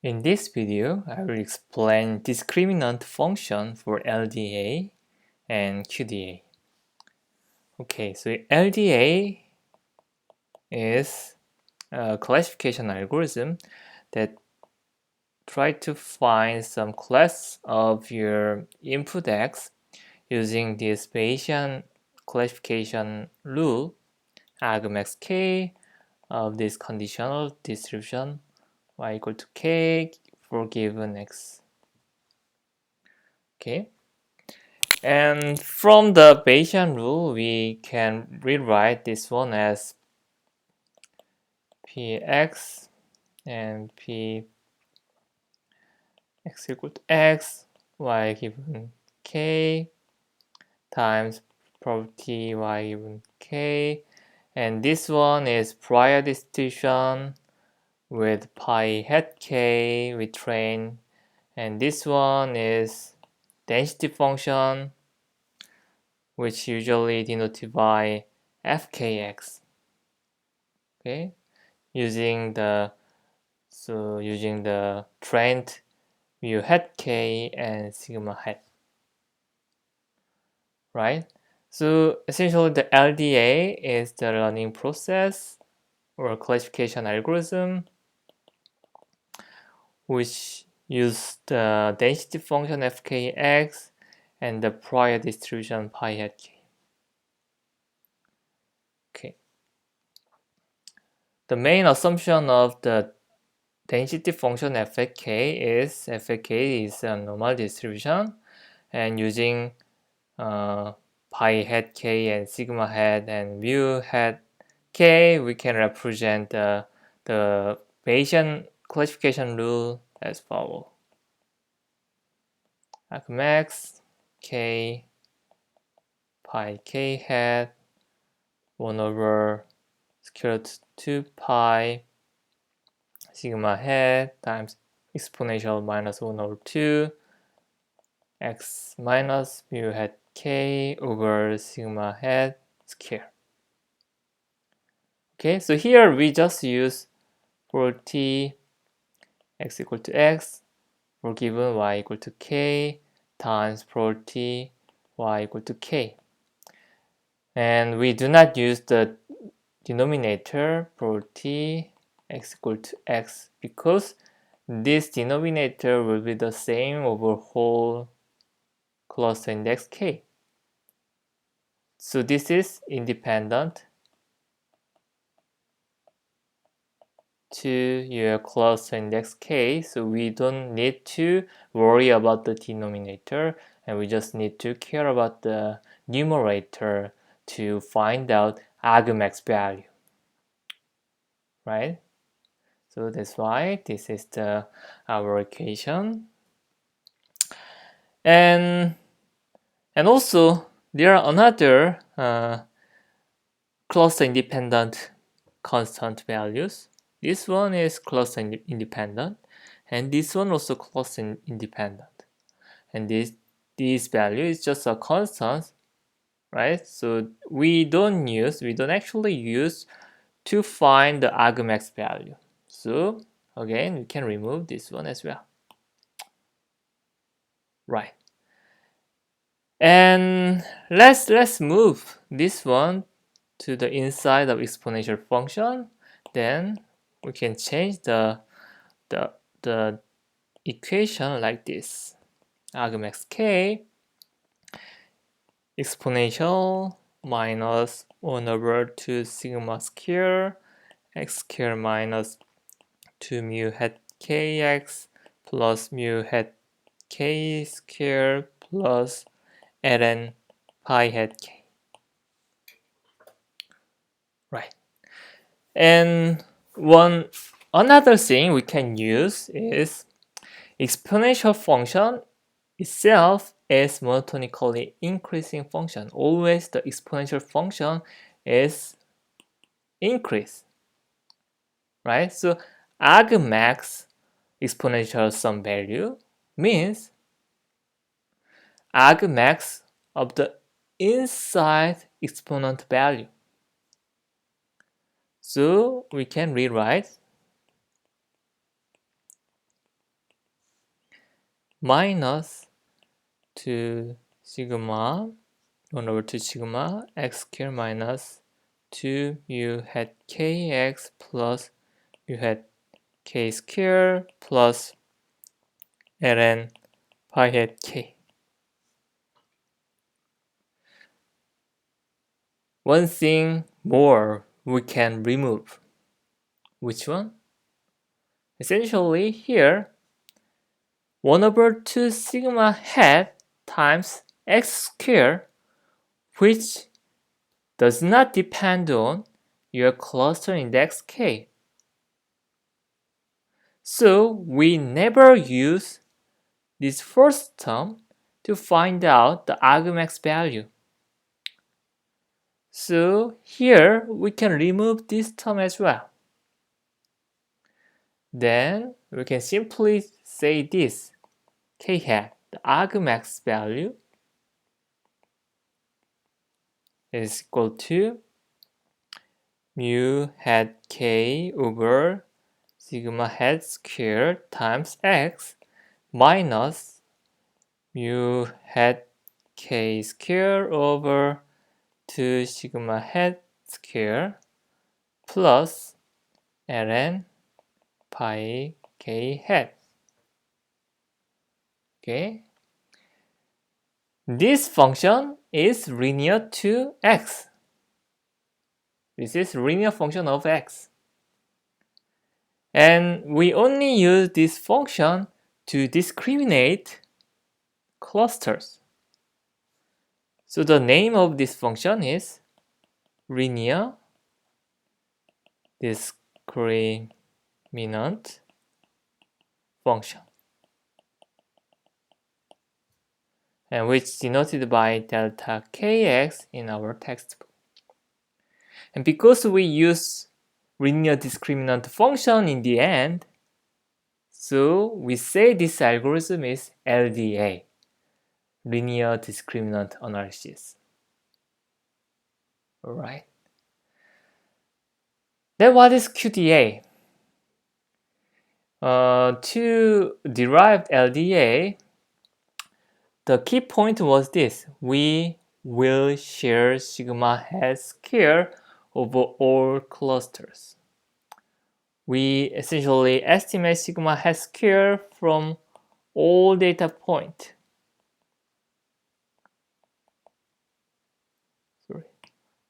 In this video, I will explain discriminant function for LDA and QDA. Okay, so LDA is a classification algorithm that tries to find some class of your input X using this Bayesian classification rule, argmax k of this conditional distribution y equal to k for given x. Okay, and from the Bayesian rule, we can rewrite this one as px and p x equal to x, y given k times property y given k, and this one is prior distribution with pi hat k we train, and this one is density function which usually denoted by fkx. Okay, using the trained mu hat k and sigma hat, right? So essentially the LDA is the learning process or classification algorithm which use the density function fkx and the prior distribution pi hat k. Okay. The main assumption of the density function fk is a normal distribution, and using pi hat k and sigma hat and mu hat k, we can represent the Bayesian classification rule as follows. Argmax k pi k hat 1 over square root 2 pi sigma hat times exponential minus 1 over 2 x minus mu hat k over sigma hat square. Okay, so here we just use for t x equal to x for given y equal to k times for t y equal to k. And we do not use the denominator for t x equal to x because this denominator will be the same over whole cluster index k. So this is independent to your cluster index k, so we don't need to worry about the denominator, and we just need to care about the numerator to find out argmax value, right? So that's why this is our equation. And also there are another cluster independent constant values. This one is cluster independent, and this one also cluster independent. And this value is just a constant, right? So we don't actually use to find the argmax value. So again, we can remove this one as well, right? And let's move this one to the inside of exponential function. Then we can change the equation like this: argmax k exponential minus 1 over 2 sigma square x square minus 2 mu hat kx plus mu hat k square plus ln pi hat k. Right. And another thing we can use is exponential function itself is monotonically increasing function. Always the exponential function is increase, right? So argmax exponential sum value means argmax of the inside exponent value. So we can rewrite minus 2 sigma 1 over 2 sigma x square minus 2 mu hat kx plus mu hat k square plus ln pi hat k. One thing more we can remove. Which one? Essentially here 1 over 2 sigma hat times x square, which does not depend on your cluster index k. So we never use this first term to find out the argmax value. So here we can remove this term as well. Then we can simply say this k hat, the argmax value, is equal to mu hat k over sigma hat squared times x minus mu hat k squared over 2 sigma hat squared plus ln pi k hat. Okay, this function is linear to x. This is linear function of x. And we only use this function to discriminate clusters. So the name of this function is linear discriminant function, and which denoted by delta kx in our textbook. And because we use linear discriminant function in the end, so we say this algorithm is LDA, linear discriminant analysis. Alright. Then what is QDA? To derive LDA, the key point was this: we will share sigma hat square over all clusters. We essentially estimate sigma hat square from all data points.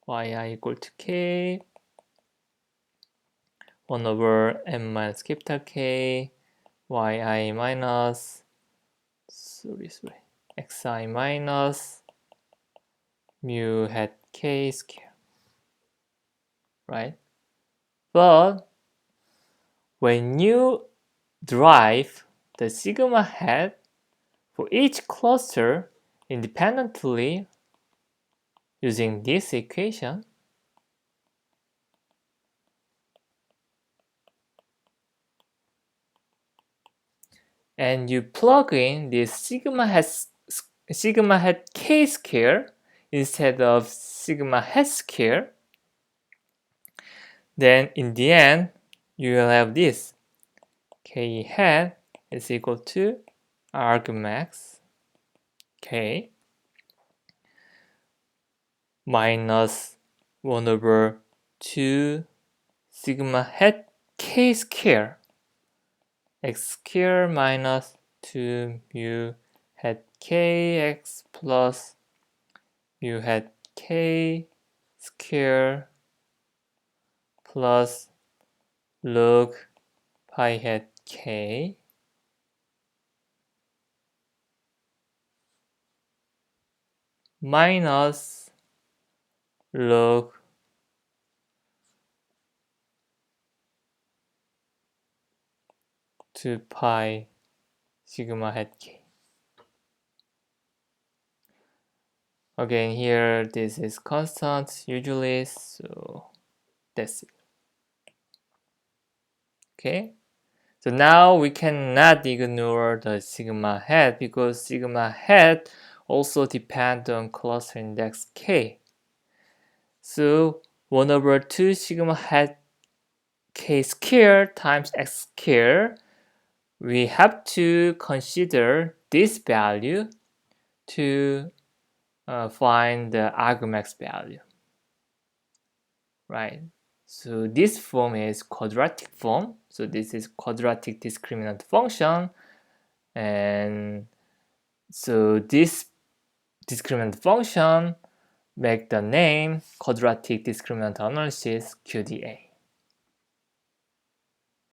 Yi equal to k 1 over m minus capital K yi minus xi minus mu hat k square, right? But when you derive the sigma hat for each cluster independently using this equation, and you plug in this sigma hat k square instead of sigma hat square, then in the end you will have this k hat is equal to argmax k minus 1 over 2 sigma hat k square x square minus 2 mu hat kx plus mu hat k square plus log pi hat k minus log to pi sigma hat k. Again, here this is constant usually, so that's it. Okay, so now we cannot ignore the sigma hat because sigma hat also depends on cluster index k. So 1 over 2 sigma hat k square times x square, we have to consider this value to find the argmax value, right? So this form is quadratic form. So this is quadratic discriminant function, and so this discriminant function make the name quadratic discriminant analysis QDA.